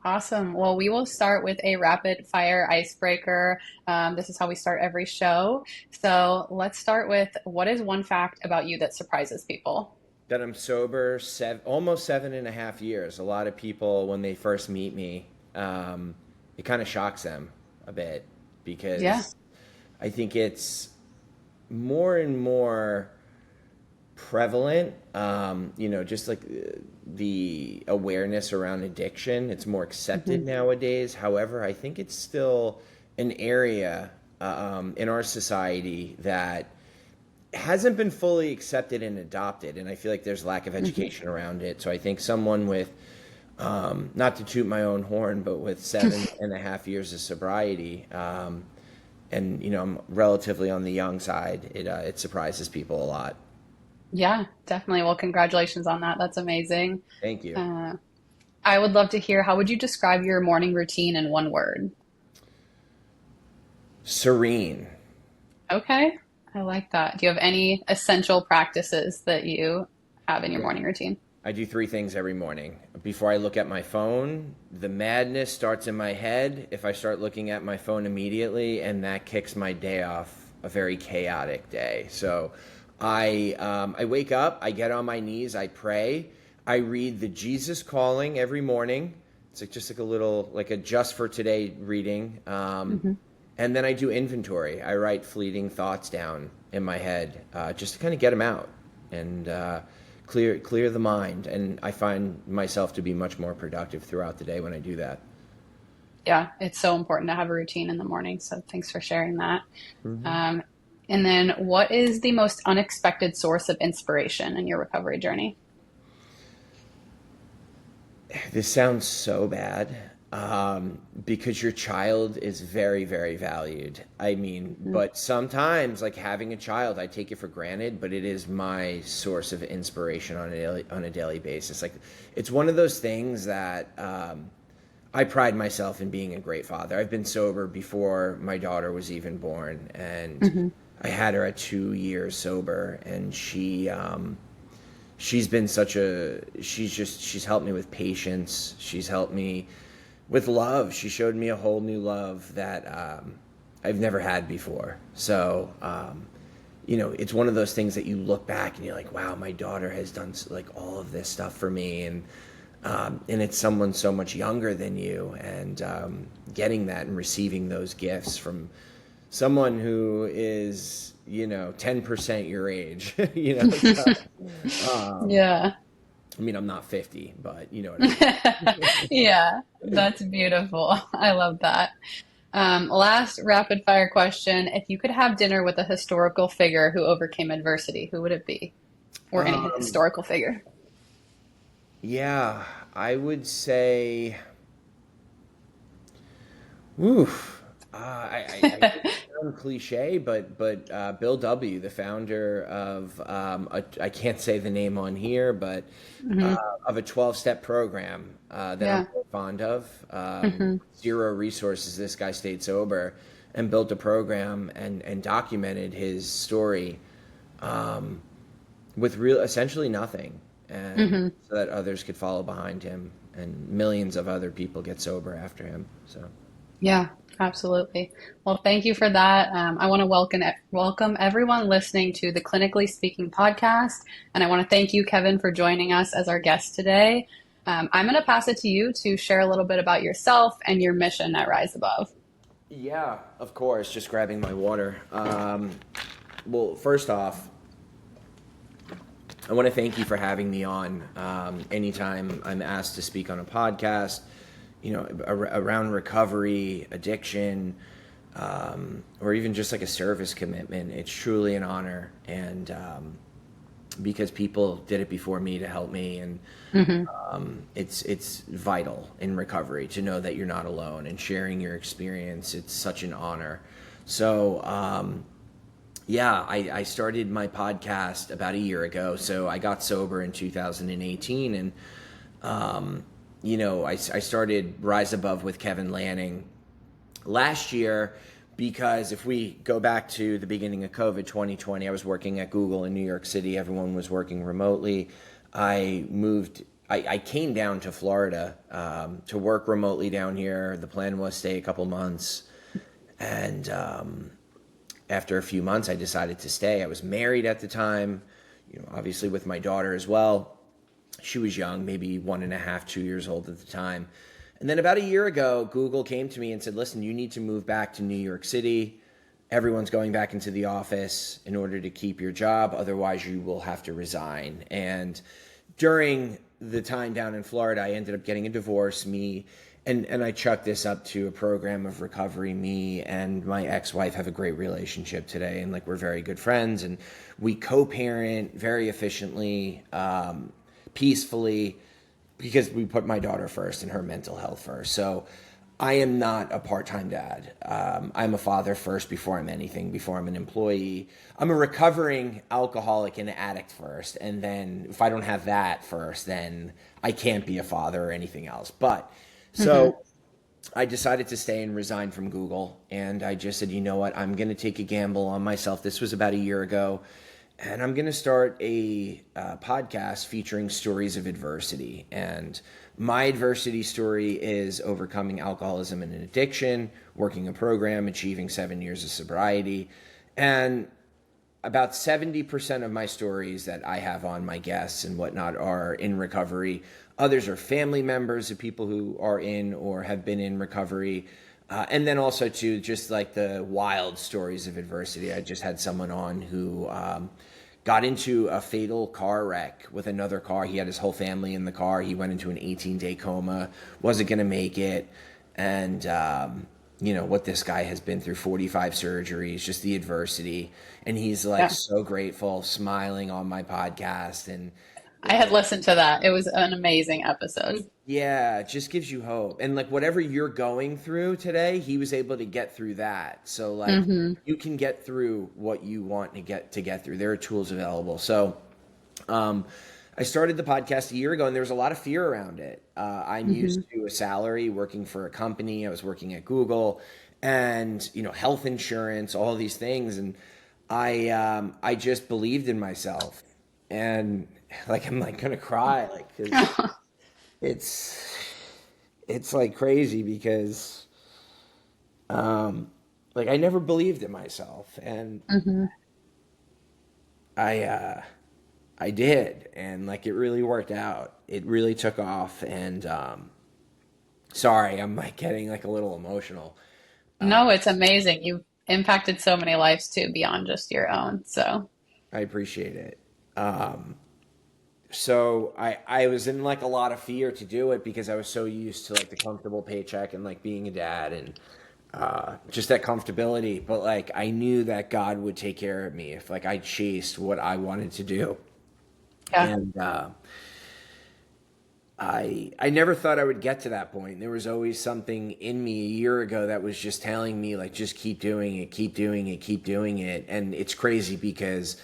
Awesome. Well, we will start with a rapid fire icebreaker. This is how we start every show. So let's start with what is one fact about you that surprises people? That I'm sober almost 7.5 years. A lot of people, when they first meet me, it kind of shocks them a bit Yeah. because I think it's more and more prevalent. Just like the awareness around addiction, it's more accepted Hmm. nowadays. However, I think it's still an area in our society that hasn't been fully accepted and adopted, and I feel like there's lack of Hmm. education around it. So I think someone with, not to toot my own horn, but with 7.5 years of sobriety, and I'm relatively on the young side, it surprises people a lot. Yeah, definitely. Well, congratulations on that. That's amazing. Thank you. Uh, I would love to hear how would you describe your morning routine in one word? Serene. Okay, I like that. Do you have any essential practices that you have in your Yeah. morning routine? I do three things every morning. Before I look at my phone, the madness starts in my head if I start looking at my phone immediately, and that kicks my day off a very chaotic day. So I wake up, I get on my knees, I pray, I read the Jesus Calling every morning. It's like just like a little like a just for today reading, Hmm. and then I do inventory. I write fleeting thoughts down in my head, just to kind of get them out and clear the mind. And I find myself to be much more productive throughout the day when I do that. Yeah, it's so important to have a routine in the morning. So thanks for sharing that. Hmm. Um, and then, what is the most unexpected source of inspiration in your recovery journey? This sounds so bad, because your child is very, very valued. I mean, Mhm. but sometimes, like having a child, I take it for granted, but it is my source of inspiration on a daily basis. Like, it's one of those things that I pride myself in being a great father. I've been sober before my daughter was even born, and Hmm. I had her at 2 years sober, and she's been such a she's helped me with patience. She's helped me with love. She showed me a whole new love that I've never had before. So it's one of those things that you look back and you're like, wow, my daughter has done like all of this stuff for me, and it's someone so much younger than you, and getting that and receiving those gifts from someone who is 10% your age. um, Yeah. I mean, I'm not 50, but you know what I mean. Yeah, that's beautiful. I love that. Last rapid fire question. If you could have dinner with a historical figure who overcame adversity, who would it be? Or any Um, historical figure? yeah, I would say, oof. I hate to sound cliche, but Bill W., the founder of I can't say the name on here, but Hmm. of a 12-step program that I'm Yeah. very fond of. Hmm. Zero resources. This guy stayed sober and built a program and documented his story, um, with real essentially nothing, and Hmm. so that others could follow behind him and millions of other people get sober after him. So. Yeah, absolutely. Well, thank you for that. I want to welcome everyone listening to the Clinically Speaking podcast, and I want to thank you, Kevin, for joining us as our guest today. I'm going to pass it to you to share a little bit about yourself and your mission at Rise Above. Yeah, of course. Just grabbing my water. Well, first off, I want to thank you for having me on. Anytime I'm asked to speak on a podcast, around recovery, addiction, or even just like a service commitment, it's truly an honor. And because people did it before me to help me, and Hmm. it's vital in recovery to know that you're not alone and sharing your experience. It's such an honor. So yeah, I started my podcast about a year ago. So I got sober in 2018, and I started Rise Above with Kevin Lanning last year, because if we go back to the beginning of COVID 2020, I was working at Google in New York City. Everyone was working remotely. I moved I came down to Florida to work remotely down here. The plan was stay a couple months, and after a few months, I decided to stay. I was married at the time, obviously with my daughter as well. She was young, maybe 1.5, 2 years old at the time. And then about a year ago, Google came to me and said, listen, you need to move back to New York City. Everyone's going back into the office in order to keep your job. Otherwise, you will have to resign. And during the time down in Florida, I ended up getting a divorce. And I chucked this up to a program of recovery. Me and my ex-wife have a great relationship today, and like we're very good friends, and we co-parent very efficiently, peacefully, because we put my daughter first and her mental health first. So I am not a part-time dad. I'm a father first before I'm anything, before I'm an employee. I'm a recovering alcoholic and addict first. And then if I don't have that first, then I can't be a father or anything else. But Hmm. so I decided to stay and resign from Google. And I just said, you know what? I'm going to take a gamble on myself. This was about a year ago. And I'm going to start a podcast featuring stories of adversity. And my adversity story is overcoming alcoholism and addiction, working a program, achieving 7 years of sobriety. And about 70% of my stories that I have on my guests and whatnot are in recovery. Others are family members of people who are in or have been in recovery. And then also to just like the wild stories of adversity. I just had someone on who got into a fatal car wreck with another car. He had his whole family in the car. He went into an 18-day coma, wasn't going to make it. And, what this guy has been through, 45 surgeries, just the adversity. And he's like Yeah. so grateful, smiling on my podcast. And I had listened to that. It was an amazing episode. yeah, it just gives you hope. And like whatever you're going through today, he was able to get through that. So like Hmm. you can get through what you want to get through. There are tools available. So um, I started the podcast a year ago, and there was a lot of fear around it. I'm used Hmm. to a salary, working for a company. I was working at Google, and health insurance, all these things, and I just believed in myself, and like I'm like gonna cry, like 'cause it's it's like crazy because um, like I never believed in myself, and Hmm. I uh, I did, and like it really worked out. It really took off, and sorry, I'm like getting like a little emotional. Uh, No, it's amazing. You've impacted so many lives too beyond just your own. So, I appreciate it. Um, so I was in like a lot of fear to do it because I was so used to like the comfortable paycheck and like being a dad and just that comfortability. But like I knew that God would take care of me if like I chased what I wanted to do. yeah. And I never thought I would get to that point. There was always something in me a year ago that was just telling me like just keep doing it, keep doing it, keep doing it. And it's crazy because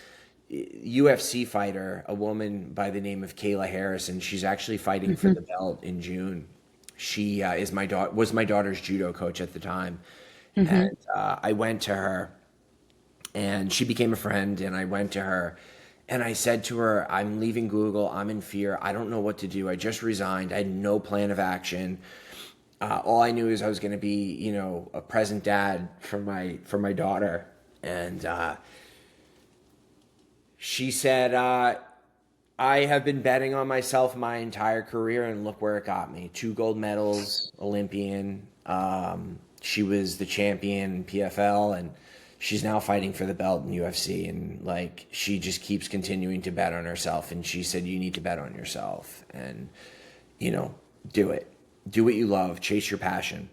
UFC fighter, a woman by the name of Kayla Harrison, she's actually fighting for the Hmm. belt in June. She is my daughter was my daughter's judo coach at the time, Hmm. and I went to her, and she became a friend. And I went to her, and I said to her, "I'm leaving Google. I'm in fear. I don't know what to do. I just resigned. I had no plan of action. All I knew is I was going to be, a present dad for my daughter." And she said, I have been betting on myself my entire career, and look where it got me. 2 gold medals, Olympian. She was the champion in PFL, and she's now fighting for the belt in UFC. And like, she just keeps continuing to bet on herself. And she said, you need to bet on yourself and, you know, do it. Do what you love, chase your passion.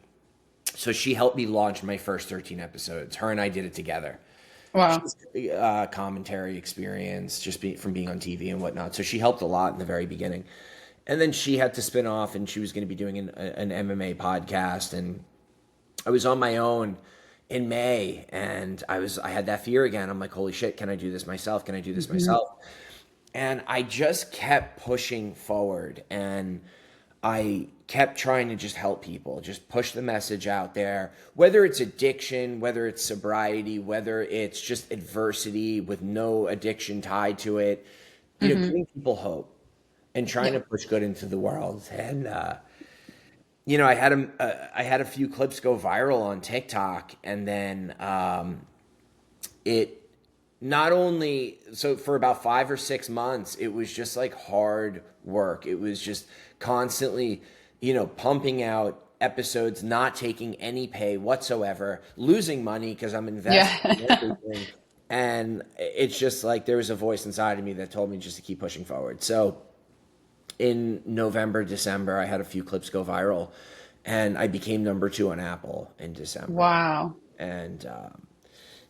So she helped me launch my first 13 episodes. Her and I did it together. Wow. She's commentary experience just from being on TV and whatnot. So she helped a lot in the very beginning. And then she had to spin off, and she was going to be doing an MMA podcast. And I was on my own in May, and I had that fear again. I'm like, holy shit, can I do this myself? Can I do this Hmm. myself? And I just kept pushing forward, and I kept trying to just help people, just push the message out there, whether it's addiction, whether it's sobriety, whether it's just adversity with no addiction tied to it, Hmm. giving people hope. and trying Yeah. to push good into the world. And you know, I had a few clips go viral on TikTok, and then it not only so for about 5 or 6 months, it was just like hard work. It was just constantly, you know, pumping out episodes, not taking any pay whatsoever, losing money because I'm investing in Yeah. everything. And it's just like there was a voice inside of me that told me just to keep pushing forward. So in November, December, I had a few clips go viral, and I became number 2 on Apple in December. Wow. And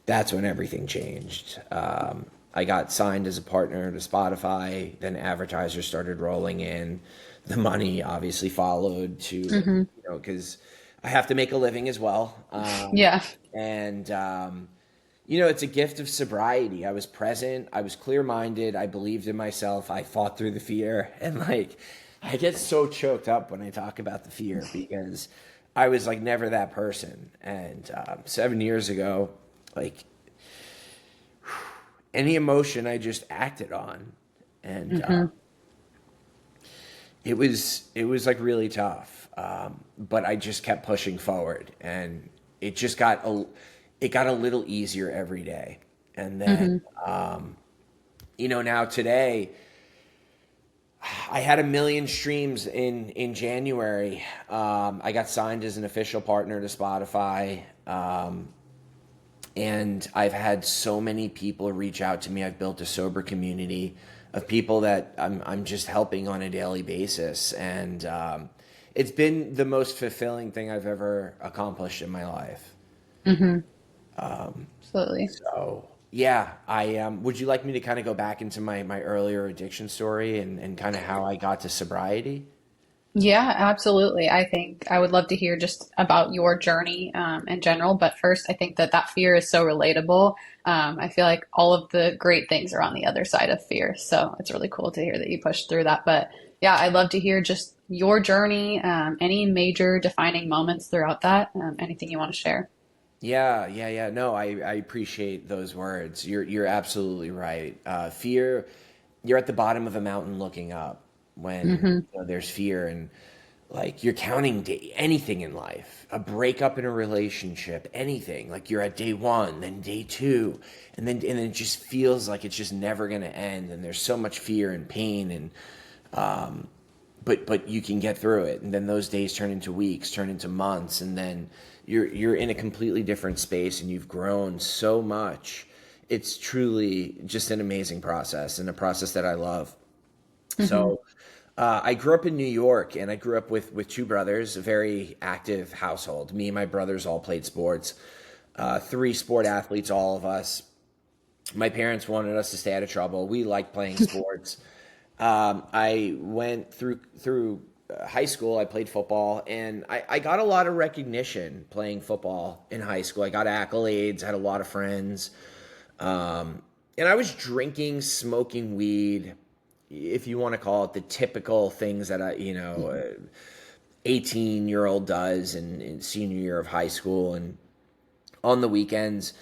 that's when everything changed. I got signed as a partner to Spotify. Then advertisers started rolling in. The money obviously followed to, Hmm. you know, because I have to make a living as well. Yeah. And you know, it's a gift of sobriety. I was present. I was clear minded. I believed in myself. I fought through the fear. And like, I get so choked up when I talk about the fear because I was like never that person. And 7 years ago, like any emotion I just acted on. And Hmm. it was like really tough. But I just kept pushing forward, and it just got it got a little easier every day. And then, Hmm. you know, now today, I had 1 million streams in January. I got signed as an official partner to Spotify. And I've had so many people reach out to me. I've built a sober community of people that I'm just helping on a daily basis, and it's been the most fulfilling thing I've ever accomplished in my life. Hmm. Absolutely. So yeah, I would you like me to kind of go back into my earlier addiction story and kind of how I got to sobriety? Yeah, absolutely. I think I would love to hear just about your journey in general. But first, I think that that fear is so relatable. I feel like all of the great things are on the other side of fear. So it's really cool to hear that you pushed through that. But yeah, I'd love to hear just your journey, any major defining moments throughout that, anything you want to share. Yeah. No, I appreciate those words. You're absolutely right. Fear, you're at the bottom of a mountain looking up when Hmm. you know, there's fear, and like you're counting anything in life, a breakup in a relationship, anything. Like you're at day one, then day two, and then it just feels like it's just never gonna end, and there's so much fear and pain, and but you can get through it, and then those days turn into weeks, turn into months, and then you're in a completely different space, and you've grown so much. It's truly just an amazing process, and a process that I love. Hmm. So I grew up in New York, and I grew up with 2 brothers, a very active household. Me and my brothers all played sports, 3 sport athletes, all of us. My parents wanted us to stay out of trouble. We liked playing sports. I went through high school. I played football, and I got a lot of recognition playing football in high school. I got accolades. I had a lot of friends, and I was drinking, smoking weed, if you want to call it the typical things that 18-year-old does in senior year of high school and on the weekends.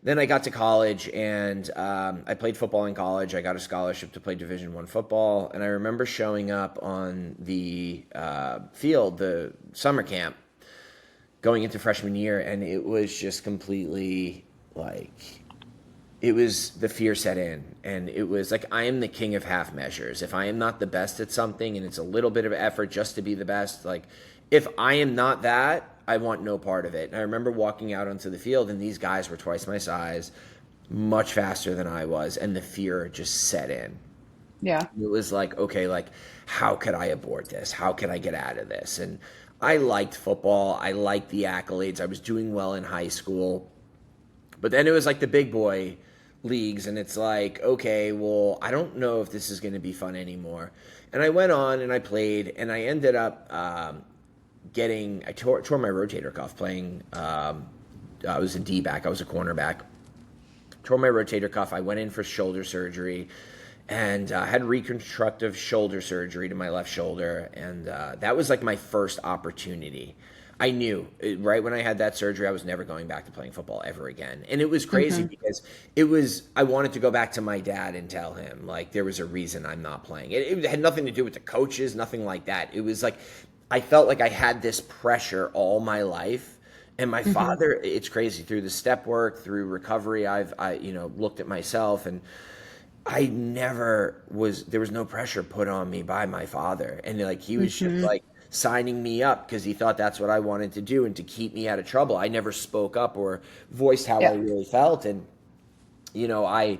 Then I got to college, and I played football in college. I got a scholarship to play Division I football, and I remember showing up on the field, the summer camp, going into freshman year, and it was just completely like it was the fear set in, and it was like I am the king of half measures. If I am not the best at something and it's a little bit of effort just to be the best, like if I am not that, I want no part of it. And I remember walking out onto the field, and these guys were twice my size, much faster than I was, and the fear just set in. Yeah. It was like, okay, like how could I abort this? How could I get out of this? And I liked football. I liked the accolades. I was doing well in high school. But then it was like the big boy leagues, and it's like, okay, well, I don't know if this is going to be fun anymore. And I went on and I played, and I ended up I tore my rotator cuff playing. I was a D back, I was a cornerback. Tore my rotator cuff. I went in for shoulder surgery, and had reconstructive shoulder surgery to my left shoulder, and that was like my first opportunity. I knew right when I had that surgery, I was never going back to playing football ever again. And it was crazy Hmm. because I wanted to go back to my dad and tell him, like, there was a reason I'm not playing. It had nothing to do with the coaches, nothing like that. It was like, I felt like I had this pressure all my life. And my Hmm. father, it's crazy, through the step work, through recovery, looked at myself, and I never was, there was no pressure put on me by my father. And like, he was just Hmm. like signing me up because he thought that's what I wanted to do and to keep me out of trouble. I never spoke up or voiced how I Yeah. really felt. And, I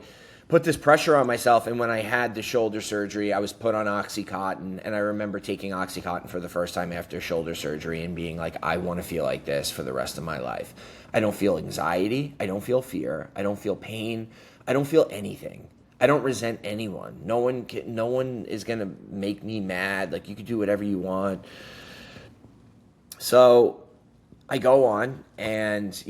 put this pressure on myself. And when I had the shoulder surgery, I was put on Oxycontin. And I remember taking Oxycontin for the first time after shoulder surgery and being like, I want to feel like this for the rest of my life. I don't feel anxiety. I don't feel fear. I don't feel pain. I don't feel anything. I don't resent anyone. No one is gonna make me mad. Like, you could do whatever you want. So I go on, and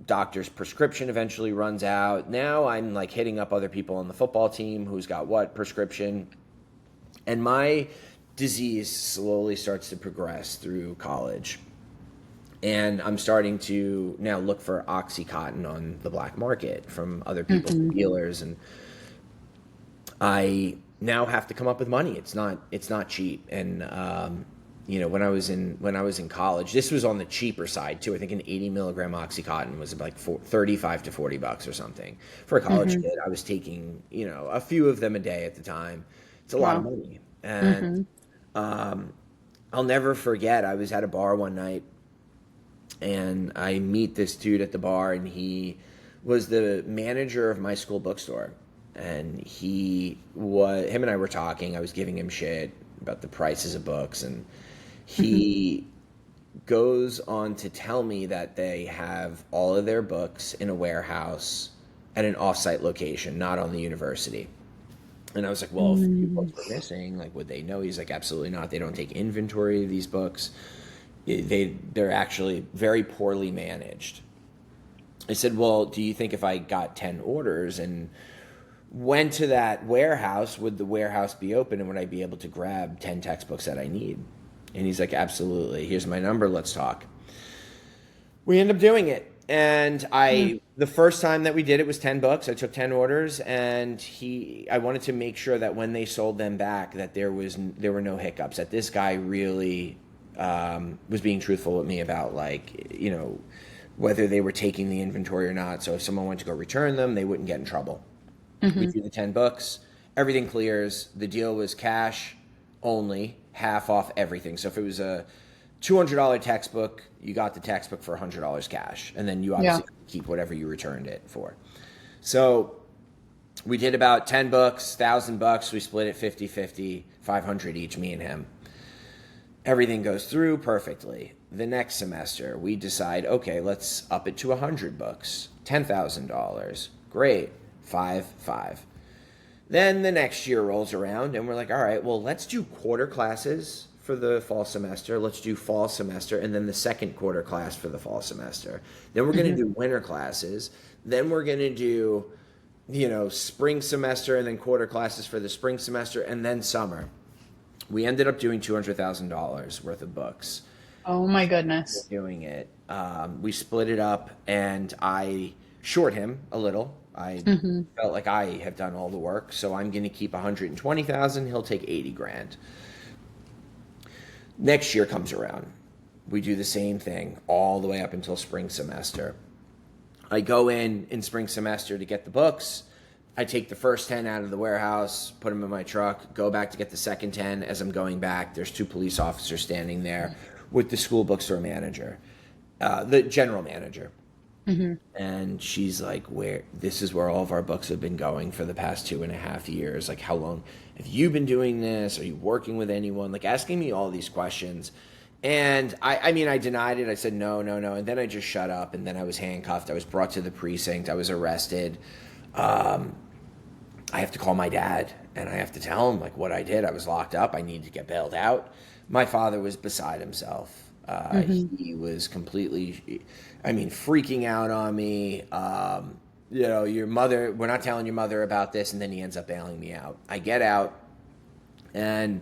doctor's prescription eventually runs out. Now I'm like hitting up other people on the football team who's got what prescription, and my disease slowly starts to progress through college. And I'm starting to now look for Oxycontin on the black market from other people, Hmm. dealers, and I now have to come up with money. It's not cheap. And when I was in college, this was on the cheaper side too. I think an 80 milligram Oxycontin was like 35 to $40 or something for a college Hmm. kid. I was taking a few of them a day at the time. It's a lot of Wow. money. And Hmm. um, I'll never forget. I was at a bar one night, and I meet this dude at the bar, and he was the manager of my school bookstore. And him and I were talking. I was giving him shit about the prices of books, and Hmm. he goes on to tell me that they have all of their books in a warehouse at an offsite location, not on the university. And I was like, well, if your Hmm. books were missing, like, would they know? He's like, absolutely not. They don't take inventory of these books. They're actually very poorly managed. I said, well, do you think if I got 10 orders and went to that warehouse, would the warehouse be open, and would I be able to grab 10 textbooks that I need? And he's like, absolutely. Here's my number. Let's talk. We end up doing it. And the first time that we did it was 10 bucks. I took 10 orders, and I wanted to make sure that when they sold them back, that there were no hiccups, that this guy really was being truthful with me about, like, whether they were taking the inventory or not. So if someone went to go return them, they wouldn't get in trouble. We Hmm. do the 10 books, everything clears. The deal was cash only, half off everything. So if it was a $200 textbook, you got the textbook for $100 cash, and then you Yeah. obviously keep whatever you returned it for. So we did about 10 books, 1,000 bucks. We split it 50-50, 500 each, me and him. Everything goes through perfectly. The next semester, we decide, okay, let's up it to 100 books, $10,000. Great, five. Then the next year rolls around, and we're like, all right, well, let's do quarter classes for the fall semester. Let's do fall semester, and then the second quarter class for the fall semester. Then we're going to Hmm. do winter classes. Then we're going to do, spring semester, and then quarter classes for the spring semester, and then summer. We ended up doing $200,000 worth of books. Oh my goodness. Doing it. We split it up, and I short him a little. I Hmm. felt like I have done all the work, so I'm going to keep 120,000. He'll take 80 grand. Next year comes around. We do the same thing all the way up until spring semester. I go in spring semester to get the books. I take the first 10 out of the warehouse, put them in my truck, go back to get the second 10. As I'm going back, there's two police officers standing there with the school bookstore manager, the general manager. Hmm. And she's like, this is where all of our books have been going for the past 2.5 years. Like, how long have you been doing this? Are you working with anyone? Like, asking me all these questions. And I mean, I denied it. I said, no. And then I just shut up. And then I was handcuffed. I was brought to the precinct. I was arrested. I have to call my dad, and I have to tell him, like, what I did. I was locked up. I needed to get bailed out. My father was beside himself. Hmm. He was completely, I mean, freaking out on me. Your mother, we're not telling your mother about this. And then he ends up bailing me out. I get out, and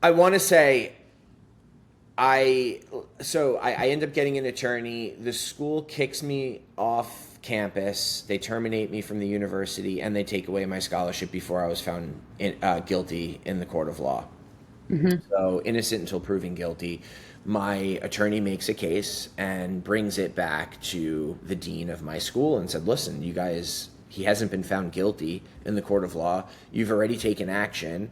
I want to say I I end up getting an attorney. The school kicks me off campus. They terminate me from the university, and they take away my scholarship before I was found guilty in the court of law. Hmm. So innocent until proven guilty. My attorney makes a case and brings it back to the dean of my school and said, "Listen, you guys, he hasn't been found guilty in the court of law. You've already taken action.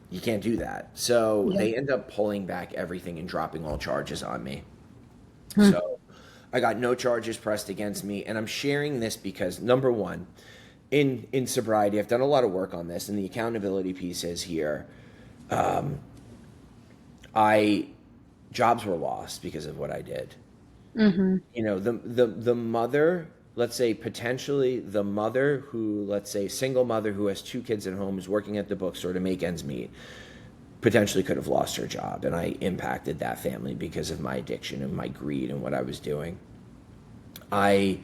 You can't do that." So Yeah. they end up pulling back everything and dropping all charges on me. Hmm. So I got no charges pressed against me, and I'm sharing this because number one, in sobriety, I've done a lot of work on this, and the accountability piece is here. I jobs were lost because of what I did. Hmm. You know, the mother, let's say potentially the mother who, let's say single mother who has two kids at home, is working at the bookstore to make ends meet, potentially could have lost her job, and I impacted that family because of my addiction and my greed and what I was doing. I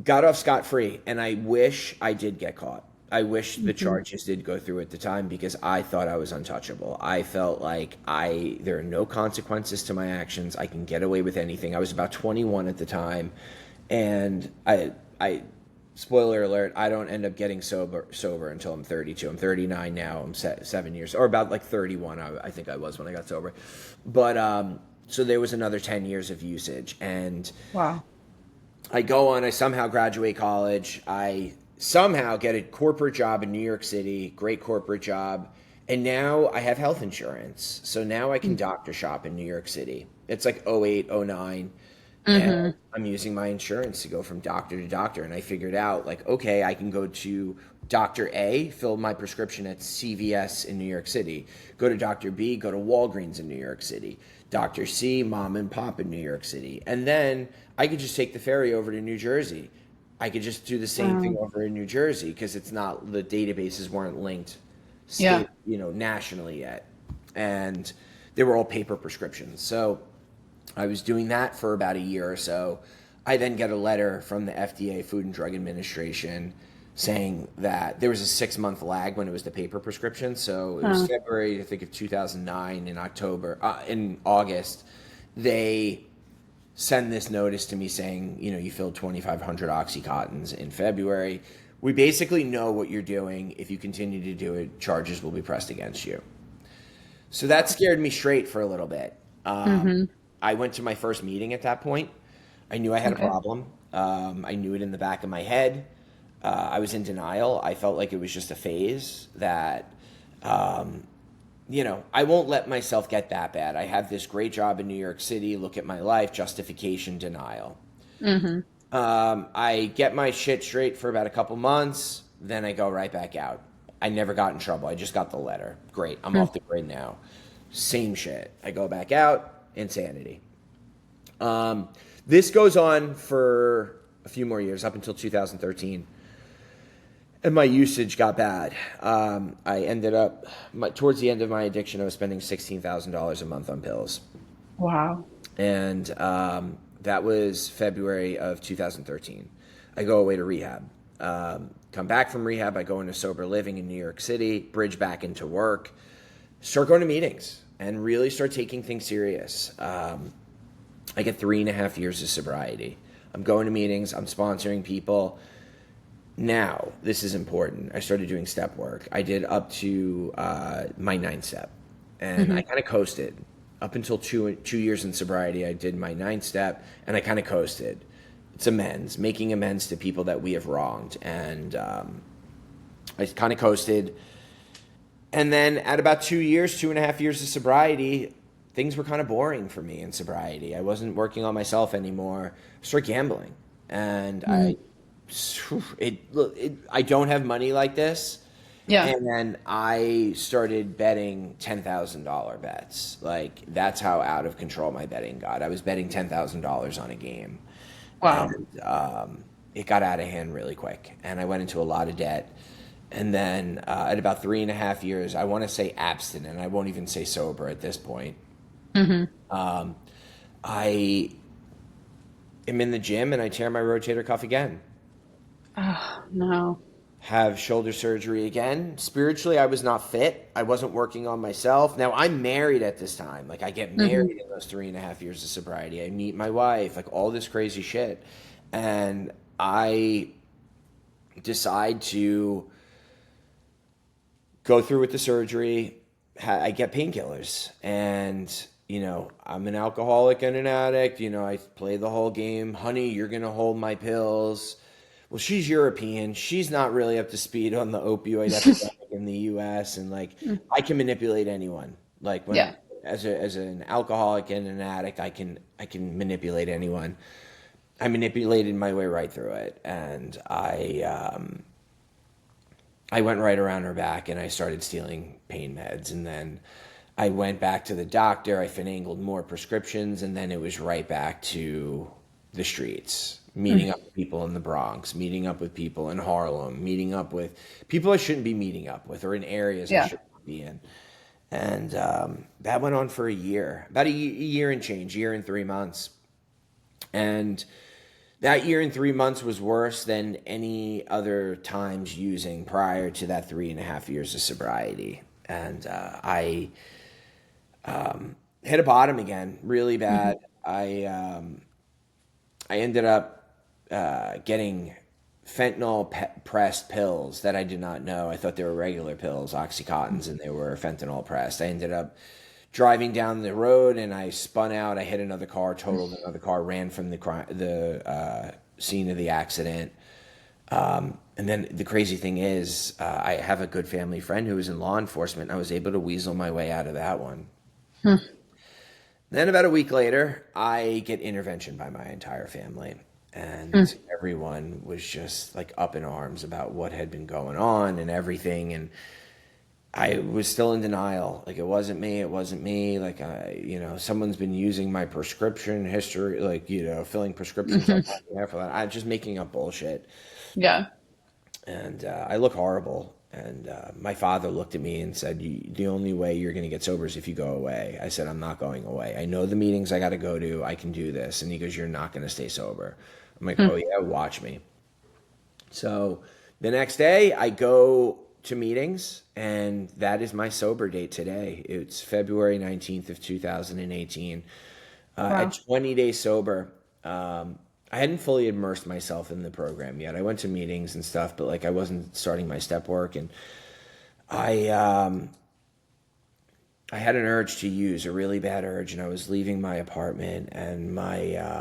got off scot free, and I wish I did get caught. I wish the Hmm. charges did go through at the time because I thought I was untouchable. I felt like there are no consequences to my actions. I can get away with anything. I was about 21 at the time, and I spoiler alert, I don't end up getting sober until I'm 32. I'm 39 now. I'm 7 years, or about like 31. I think I was when I got sober, but so there was another 10 years of usage, and Wow. I go on, I somehow graduate college. I somehow get a corporate job in New York City, great corporate job. And now I have health insurance. So now I can doctor shop in New York City. It's like '08, '09. And Mm-hmm. I'm using my insurance to go from doctor to doctor. And I figured out, like, okay, I can go to Dr. A, fill my prescription at CVS in New York City. Go to Dr. B, go to Walgreens in New York City. Dr. C, mom and pop in New York City. And then I could just take the ferry over to New Jersey. I could just do the same thing Um, over in New Jersey because it's not, the databases weren't linked yeah. state, nationally yet. And they were all paper prescriptions. So I was doing that for about a year or so. I then get a letter from the FDA, Food and Drug Administration, saying that there was a 6 month lag when it was the paper prescription. So it was Uh, February, I think, of 2009. In August, they send this notice to me saying, you filled 2,500 Oxycontins in February. We basically know what you're doing. If you continue to do it, charges will be pressed against you. So that scared me straight for a little bit. mm-hmm. I went to my first meeting at that point. I knew I had a Okay. problem. I knew it in the back of my head. I was in denial. I felt like it was just a phase that, I won't let myself get that bad. I have this great job in New York City. Look at my life. Justification, denial. Mm-hmm. I get my shit straight for about a couple months. Then I go right back out. I never got in trouble. I just got the letter. Great. I'm off the grid now. Same shit. I go back out. Insanity. This goes on for a few more years, up until 2013, and my usage got bad. I ended up towards the end of my addiction. I was spending $16,000 a month on pills, Wow. and that was February of 2013. I go away to rehab. Come back from rehab. I go into sober living in New York City. Bridge back into work. Start going to meetings and really start taking things serious. I get 3.5 years of sobriety. I'm going to meetings. I'm sponsoring people. Now, this is important. I started doing step work. I did up to my ninth step, and I Mm-hmm. kind of coasted up until 2 years in sobriety. I did my ninth step, and I kind of coasted. It's amends, making amends to people that we have wronged, and I kind of coasted. And then at about 2 years, 2.5 years of sobriety, things were kind of boring for me in sobriety. I wasn't working on myself anymore. I started gambling, and Mm-hmm. I don't have money like this. Yeah. And then I started betting $10,000 bets. Like, that's how out of control my betting got. I was betting $10,000 on a game, Wow. and it got out of hand really quick. And I went into a lot of debt. And then at about 3.5 years, I want to say abstinent. I won't even say sober at this point. Mm-hmm. I am in the gym and I tear my rotator cuff again. Oh, no. have shoulder surgery again. Spiritually, I was not fit. I wasn't working on myself. Now, I'm married at this time. Like, I get Hmm. married in those 3.5 years of sobriety. I meet my wife, like, all this crazy shit. And I decide to go through with the surgery. I get painkillers. And, I'm an alcoholic and an addict. I play the whole game. Honey, you're going to hold my pills. Well, she's European. She's not really up to speed on the opioid epidemic in the U.S. And like, I can manipulate anyone. Like Yeah. when, as an alcoholic and an addict, I can manipulate anyone. I manipulated my way right through it, and I went right around her back and I started stealing pain meds, and then I went back to the doctor. I finagled more prescriptions, and then it was right back to the streets, meeting up with people in the Bronx, meeting up with people in Harlem, meeting up with people I shouldn't be meeting up with, or in areas I Yeah. shouldn't be in. And that went on for a year, about a year and change, year and 3 months. And that year and 3 months was worse than any other times using prior to that 3.5 years of sobriety. And I hit a bottom again, really Hmm. bad. I ended up getting fentanyl pressed pills that I did not know. I thought they were regular pills, Oxycontins, and they were fentanyl pressed. I ended up driving down the road and I spun out. I hit another car, totaled another car, ran from the scene of the accident. And then the crazy thing is, I have a good family friend who was in law enforcement. I was able to weasel my way out of that one. Then about a week later, I get intervention by my entire family. And everyone was just like up in arms about what had been going on and everything. And I was still in denial. Like, it wasn't me. It wasn't me. Like, someone's been using my prescription history, like, filling prescriptions I Hmm. wasn't there for that. I'm just making up bullshit. Yeah. And I look horrible. And my father looked at me and said, "The only way you're going to get sober is if you go away." I said, "I'm not going away. I know the meetings I got to go to. I can do this." And he goes, "You're not going to stay sober." I'm like, "Oh, yeah, watch me." So the next day, I go to meetings, and that is my sober date today. It's February 19th of 2018. At Wow. 20 days sober, I hadn't fully immersed myself in the program yet. I went to meetings and stuff, but like I wasn't starting my step work, and I um, I had an urge to use, a really bad urge, and I was leaving my apartment, and my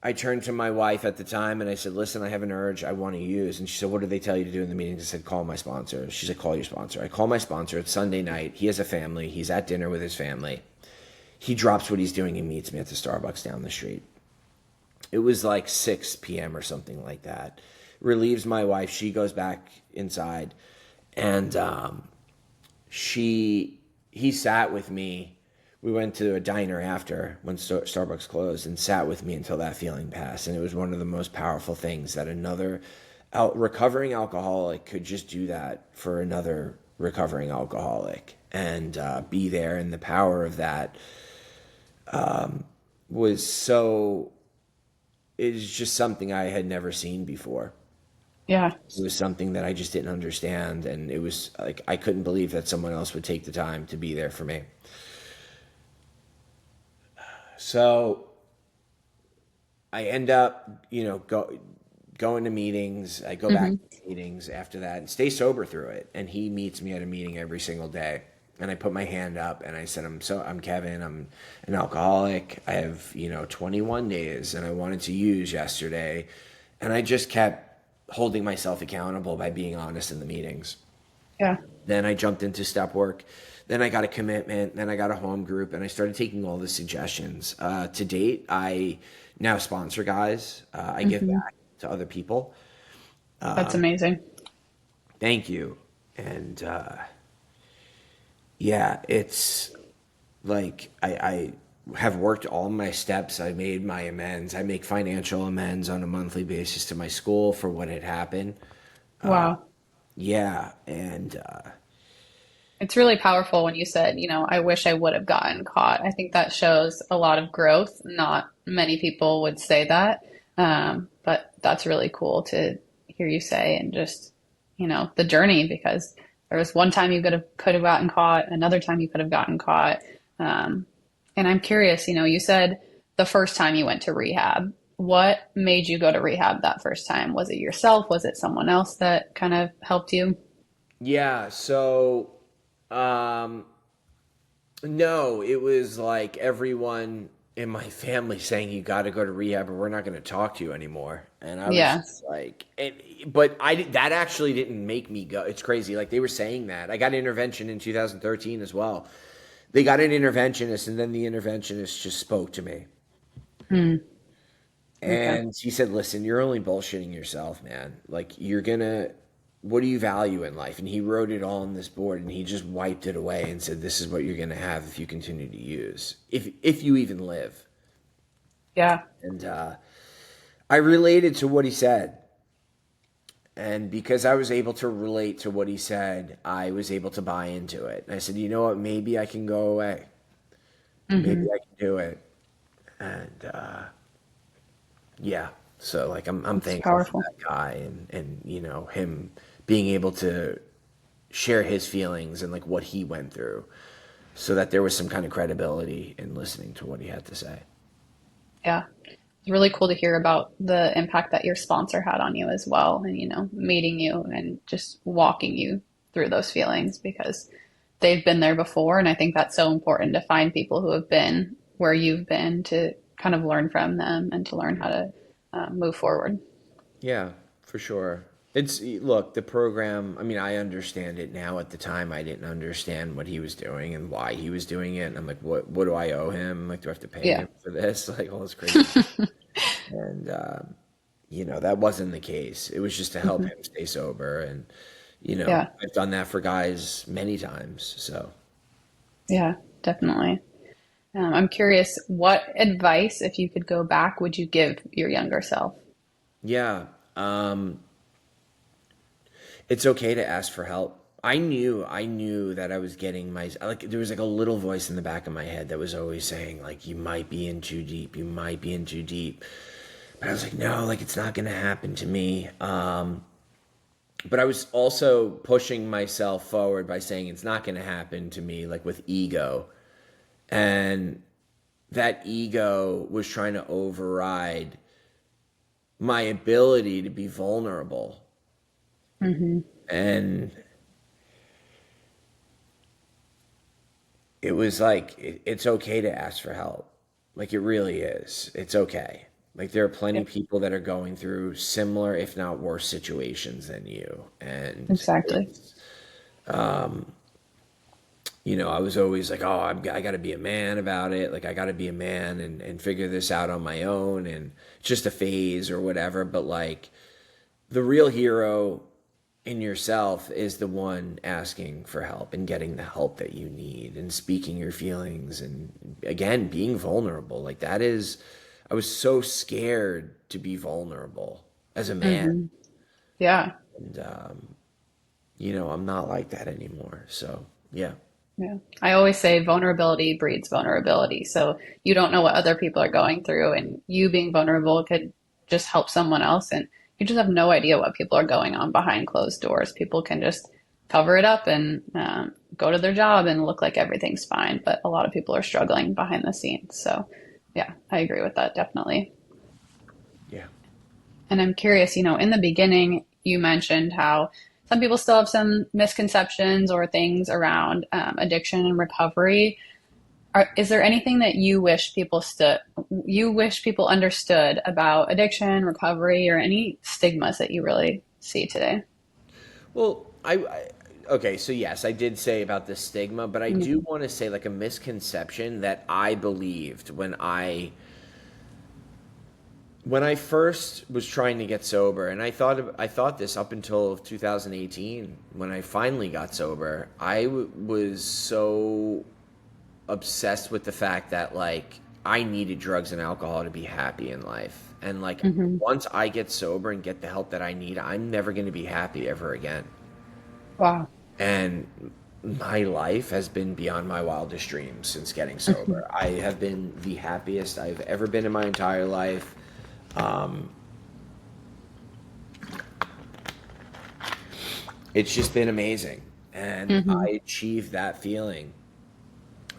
I turned to my wife at the time and I said, "Listen, I have an urge. I want to use." And she said, "What did they tell you to do in the meetings?" I said, "Call my sponsor." She said, "Call your sponsor." I call my sponsor. It's Sunday night. He has a family. He's at dinner with his family. He drops what he's doing and meets me at the Starbucks down the street. It was like 6 p.m. or something like that. Relieves my wife. She goes back inside, and she he sat with me. We went to a diner after when Starbucks closed and sat with me until that feeling passed. And it was one of the most powerful things that another recovering alcoholic could just do that for another recovering alcoholic and be there. And the power of that was so, it was just something I had never seen before. Yeah. It was something that I just didn't understand. And it was like, I couldn't believe that someone else would take the time to be there for me. So I end up, going to meetings. I go back Hmm. to meetings after that and stay sober through it. And he meets me at a meeting every single day. And I put my hand up and I said, I'm Kevin. I'm an alcoholic. I have, 21 days and I wanted to use yesterday. And I just kept holding myself accountable by being honest in the meetings. Yeah. Then I jumped into step work. Then I got a commitment. Then I got a home group, and I started taking all the suggestions. To date, I now sponsor guys. I give Hmm. back to other people. That's amazing. Thank you. And yeah, it's like I have worked all my steps. I made my amends. I make financial amends on a monthly basis to my school for what had happened. Wow. Yeah, and It's really powerful when you said, I wish I would have gotten caught. I think that shows a lot of growth. Not many people would say that. But that's really cool to hear you say, and just, the journey, because there was one time you could have gotten caught, another time you could have gotten caught. Um, and I'm curious, you said the first time you went to rehab, what made you go to rehab that first time? Was it yourself? Was it someone else that kind of helped you? Yeah, so um no, it was like everyone in my family saying you got to go to rehab or we're not going to talk to you anymore. And I was Yeah. just like, but that actually didn't make me go. It's crazy. Like they were saying that. I got intervention in 2013 as well. They got an interventionist, and then the interventionist just spoke to me. Hmm. Okay. And he said, "Listen, you're only bullshitting yourself, man. Like you're gonna, what do you value in life?" And he wrote it all on this board, and he just wiped it away and said, "This is what you're gonna have if you continue to use, if you even live." Yeah. And I related to what he said, and because I was able to relate to what he said, I was able to buy into it. And I said, "You know what? Maybe I can go away. Maybe Hmm. I can do it." And yeah. So like I'm That's thankful for powerful. that guy and him being able to share his feelings and like what he went through so that there was some kind of credibility in listening to what he had to say. Yeah. It's really cool to hear about the impact that your sponsor had on you as well, and, meeting you and just walking you through those feelings, because they've been there before. And I think that's so important to find people who have been where you've been, to kind of learn from them and to learn how to move forward. Yeah, for sure. It's look, the program, I mean, I understand it now. At the time I didn't understand what he was doing and why he was doing it. And I'm like, what do I owe him? Like, do I have to pay Yeah. him for this? Like all this crazy. And that wasn't the case. It was just to help Hmm. him stay sober. And Yeah. I've done that for guys many times. So Yeah, definitely. I'm curious, what advice, if you could go back, would you give your younger self? yeah, it's okay to ask for help. I knew that I was getting my, like, there was like a little voice in the back of my head that was always saying, like, you might be in too deep, you might be in too deep. But I was like, no, like, it's not going to happen to me. But I was also pushing myself forward by saying it's not going to happen to me, like with ego. And that ego was trying to override my ability to be vulnerable. Hmm. And it was like it's okay to ask for help. Like it really is. It's okay. Like there are plenty of Yep, people that are going through similar, if not worse, situations than you. And exactly. it's, I was always like, oh, I got to be a man about it. Like I got to be a man and figure this out on my own. And it's just a phase or whatever. But like the real hero in yourself is the one asking for help and getting the help that you need and speaking your feelings and again being vulnerable. Like that is, I was so scared to be vulnerable as a man. Hmm. Yeah. And I'm not like that anymore. So yeah. Yeah. I always say vulnerability breeds vulnerability. So you don't know what other people are going through, and you being vulnerable could just help someone else. And you just have no idea what people are going on behind closed doors. People can just cover it up and go to their job and look like everything's fine. But a lot of people are struggling behind the scenes. So yeah, I agree with that, definitely. Yeah. And I'm curious, in the beginning, you mentioned how some people still have some misconceptions or things around addiction and recovery. Is there anything that you wish people understood about addiction, recovery, or any stigmas that you really see today? Well, okay, so yes, I did say about the stigma, but I do Mhm. want to say like a misconception that I believed when I first was trying to get sober, and I thought this up until 2018 when I finally got sober. Was so obsessed with the fact that like I needed drugs and alcohol to be happy in life, and like Mhm. once I get sober and get the help that I need, I'm never going to be happy ever again. Wow. And my life has been beyond my wildest dreams since getting Mhm. sober. I have been the happiest I've ever been in my entire life. Um, it's just been amazing. And Hmm. I achieved that feeling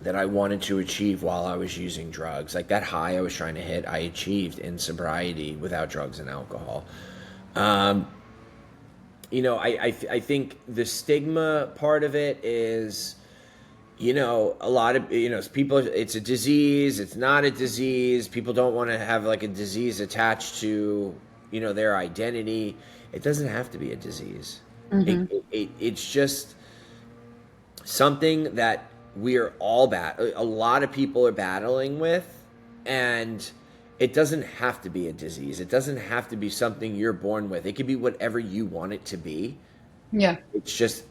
that I wanted to achieve while I was using drugs. Like that high I was trying to hit, I achieved in sobriety without drugs and alcohol. Um, I think the stigma part of it is, a lot of, people, it's a disease, it's not a disease. People don't want to have like a disease attached to, their identity. It doesn't have to be a disease. Hmm. It's just something that we are all a lot of people are battling with, and it doesn't have to be a disease. It doesn't have to be something you're born with. It could be whatever you want it to be. Yeah. It's just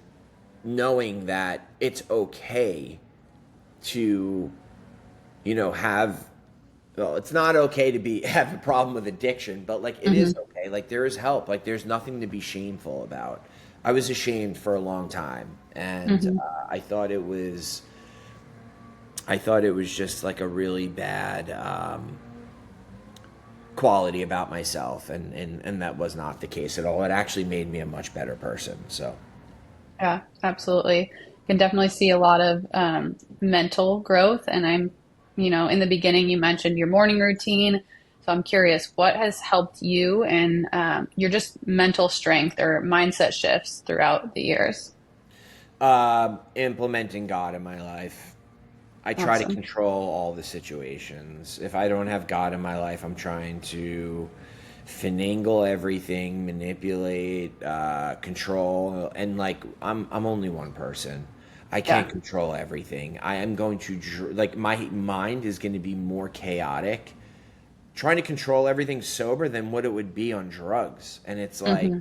knowing that it's okay to, have, well, it's not okay to be have a problem with addiction, but like it is Hmm. okay. Like there is help. Like there's nothing to be shameful about. I was ashamed for a long time, and Hmm. I thought it was just like a really bad quality about myself, and that was not the case at all. It actually made me a much better person. So, Yeah, absolutely. Can definitely see a lot of mental growth. And in the beginning, you mentioned your morning routine. So I'm curious, what has helped you in your just mental strength or mindset shifts throughout the years? implementing God in my life. I try to Awesome. control all the situations. If I don't have God in my life, I'm trying to finagle everything, manipulate, control, and like I'm only one person. I can't Yeah. control everything. I am going to like my mind is going to be more chaotic trying to control everything sober than what it would be on drugs. And it's like, Hmm.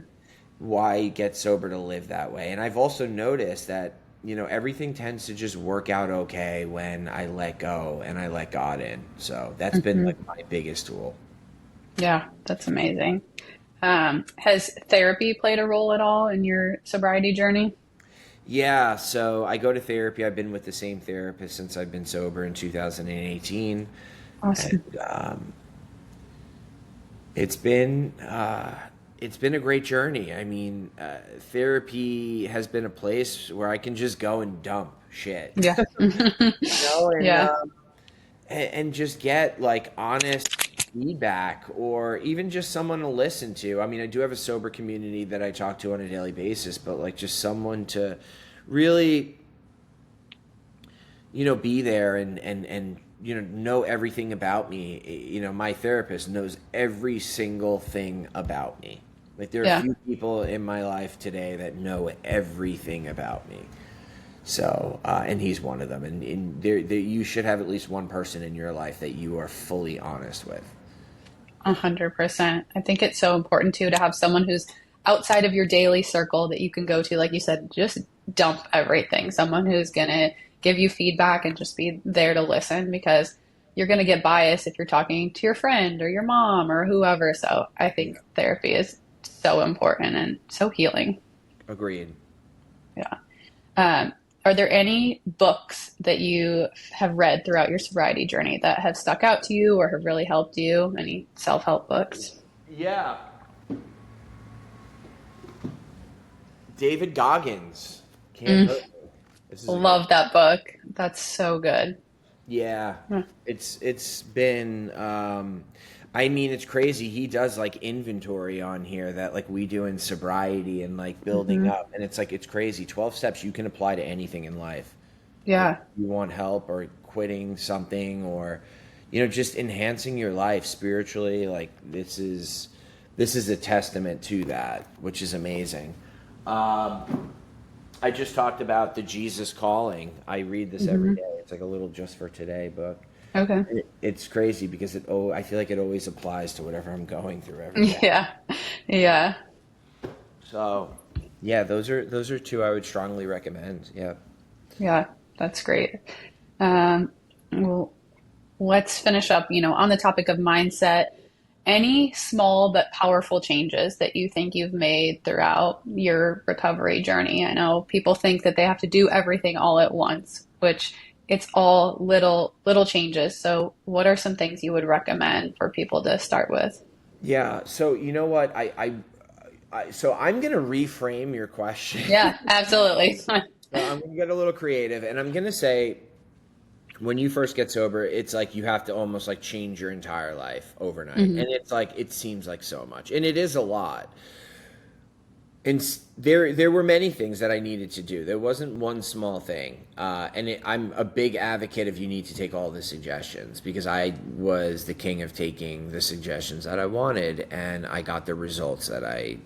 why get sober to live that way? And I've also noticed that, everything tends to just work out okay when I let go and I let God in. So that's been Hmm. like my biggest tool. Yeah, that's amazing. Has therapy played a role at all in your sobriety journey? Yeah, so I go to therapy. I've been with the same therapist since I've been sober in 2018. And Awesome. it's been it's been a great journey. I mean, therapy has been a place where I can just go and dump shit, Yeah. you know, and Yeah. um, and just get like honest feedback or even just someone to listen to. I mean, I do have a sober community that I talk to on a daily basis, but like just someone to really, be there and know everything about me. My therapist knows every single thing about me. Like there are a Yeah. few people in my life today that know everything about me. So, and he's one of them. And there, you should have at least one person in your life that you are fully honest with. 100%. I think it's so important too to have someone who's outside of your daily circle that you can go to, like you said, just dump everything. Someone who's gonna give you feedback and just be there to listen because you're gonna get biased if you're talking to your friend or your mom or whoever. So I think Yeah. therapy is so important and so healing. Agreed. Yeah. Um, are there any books that you have read throughout your sobriety journey that have stuck out to you or have really helped you? Any self-help books? Yeah. David Goggins. Can't Mm, hurt me. This is a good. love that book. That's so good. Yeah, Huh. it's been I mean it's crazy. He does like inventory on here that like we do in sobriety and like building Hmm. up, and it's like it's crazy. 12 steps you can apply to anything in life. Like Yeah, you want help or quitting something or just enhancing your life spiritually, like this is a testament to that, which is amazing. I just talked about the Jesus Calling. I read this every hmm, day. It's like a little just for today book. okay. It's crazy because I feel like it always applies to whatever I'm going through every day. Yeah, yeah, So, yeah, those are two I would strongly recommend. Yeah. yeah. That's great. Um, well, let's finish up, on the topic of mindset. Any small but powerful changes that you think you've made throughout your recovery journey? I know people think that they have to do everything all at once, which it's all little changes. So what are some things you would recommend for people to start with? Yeah. So you know what? So I'm gonna reframe your question. Yeah, absolutely. So I'm gonna get a little creative, and I'm gonna say, when you first get sober, it's like you have to almost like change your entire life overnight, and Hmm. it's like it seems like so much, and it is a lot. And there were many things that I needed to do. There wasn't one small thing, I'm a big advocate of you need to take all the suggestions because I was the king of taking the suggestions that I wanted, and I got the results that I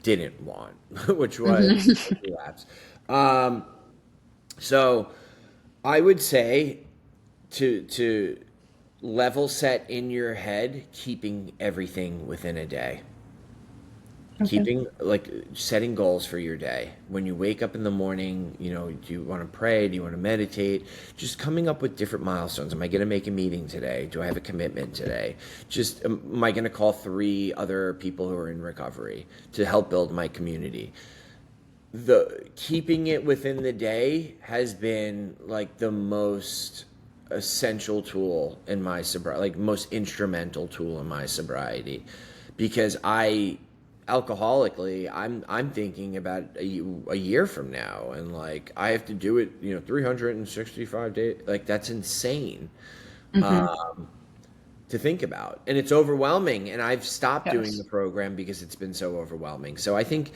didn't want, which was Hmm. a relapse. Um, so I would say to level set in your head, keeping everything within a day. Okay. Keeping like setting goals for your day. When you wake up in the morning, do you want to pray? Do you want to meditate? Just coming up with different milestones. Am I going to make a meeting today? Do I have a commitment today? Just am I going to call 3 other people who are in recovery to help build my community? The keeping it within the day has been like the most essential tool in my sobriety, like most instrumental tool in my sobriety, because alcoholically, I'm thinking about a year from now, and like I have to do it, 365 days. Like that's insane Hmm. to think about, and it's overwhelming. And I've stopped doing the Yes. program because it's been so overwhelming. So I think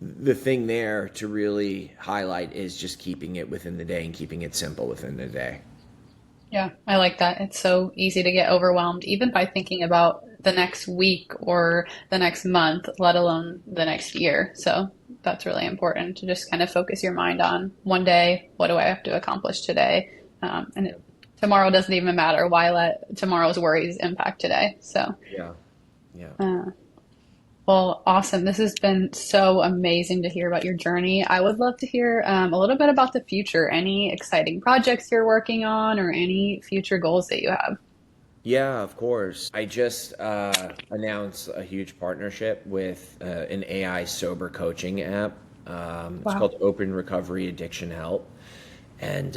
the thing there to really highlight is just keeping it within the day and keeping it simple within the day. Yeah, I like that. It's so easy to get overwhelmed, even by thinking about the next week or the next month, let alone the next year. So that's really important to just kind of focus your mind on one day. What do I have to accomplish today? Yeah. Tomorrow doesn't even matter. Why let tomorrow's worries impact today? So, Yeah. Yeah. uh, well, awesome. This has been so amazing to hear about your journey. I would love to hear a little bit about the future. Any exciting projects you're working on, or any future goals that you have? Yeah, of course. I just announced a huge partnership with an AI sober coaching app. It's Wow. called Open Recovery Addiction Help. And,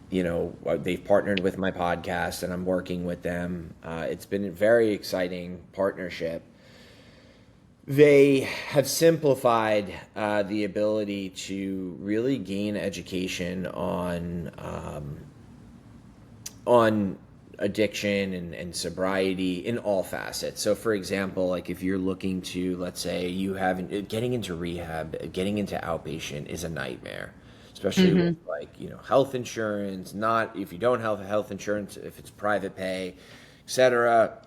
they've partnered with my podcast and I'm working with them. It's been a very exciting partnership. They have simplified the ability to really gain education on addiction and sobriety in all facets. So, for example, like if you're looking to, let's say, you haven't getting into rehab, getting into outpatient is a nightmare, especially with Hmm. like health insurance. Not if you don't have health insurance, if it's private pay, etc.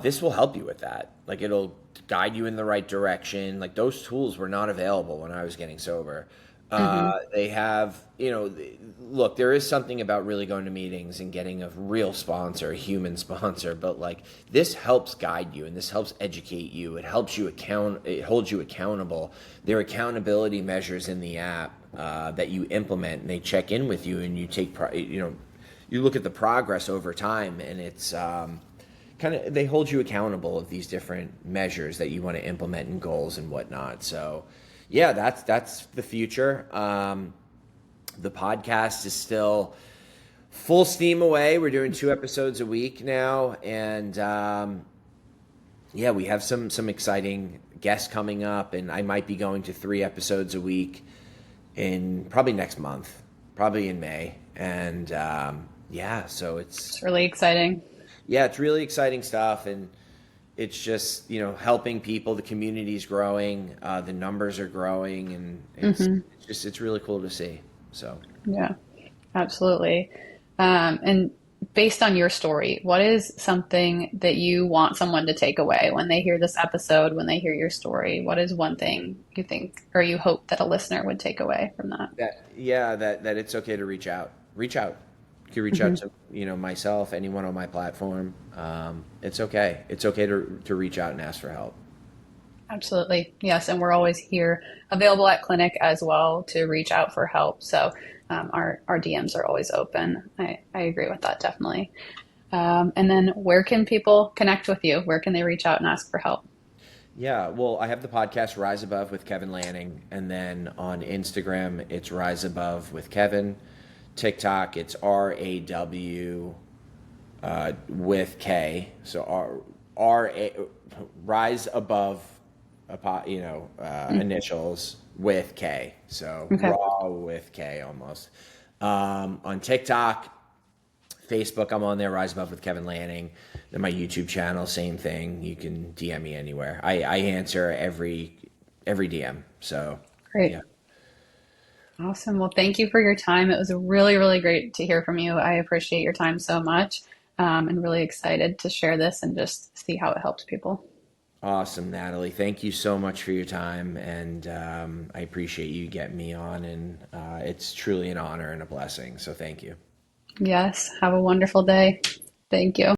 This will help you with that. Like it'll guide you in the right direction. Like those tools were not available when I was getting sober. Hmm. They have, look, there is something about really going to meetings and getting a real sponsor, a human sponsor, but like this helps guide you and this helps educate you. It helps you it holds you accountable. There are accountability measures in the app that you implement and they check in with you and you you look at the progress over time and it's, kind of they hold you accountable of these different measures that you want to implement and goals and whatnot. So, yeah, that's the future. The podcast is still full steam away. We're doing 2 episodes a week now, and yeah, we have some exciting guests coming up, and I might be going to 3 episodes a week in probably next month, probably in May, and yeah, so It's really exciting. it's really exciting stuff, and it's just helping people. The community's growing, the numbers are growing, and Hmm. it's really cool to see. So Yeah, absolutely. And based on your story, what is something that you want someone to take away when they hear this episode, when they hear your story? What is one thing you think or you hope that a listener would take away from that? that it's okay to reach out. You can reach out Hmm. to myself, anyone on my platform. It's okay. It's okay to reach out and ask for help. Absolutely. Yes. And we're always here available at clinic as well to reach out for help. So our DMs are always open. I agree with that, definitely. And then where can people connect with you? Where can they reach out and ask for help? Yeah, well, I have the podcast Rise Above with Kevin Lanning, and then on Instagram it's Rise Above with Kevin. TikTok it's RAW with K. So R rise above, initials with K. So Okay. raw with K almost. On TikTok, Facebook, I'm on there. Rise above with Kevin Lanning. Then my YouTube channel, same thing. You can DM me anywhere. I answer every DM. So yeah. Great. Awesome. Well, thank you for your time. It was really, really great to hear from you. I appreciate your time so much, and really excited to share this and just see how it helps people. Awesome, Natalie. Thank you so much for your time, and I appreciate you getting me on. And it's truly an honor and a blessing. So thank you. Yes. Have a wonderful day. Thank you.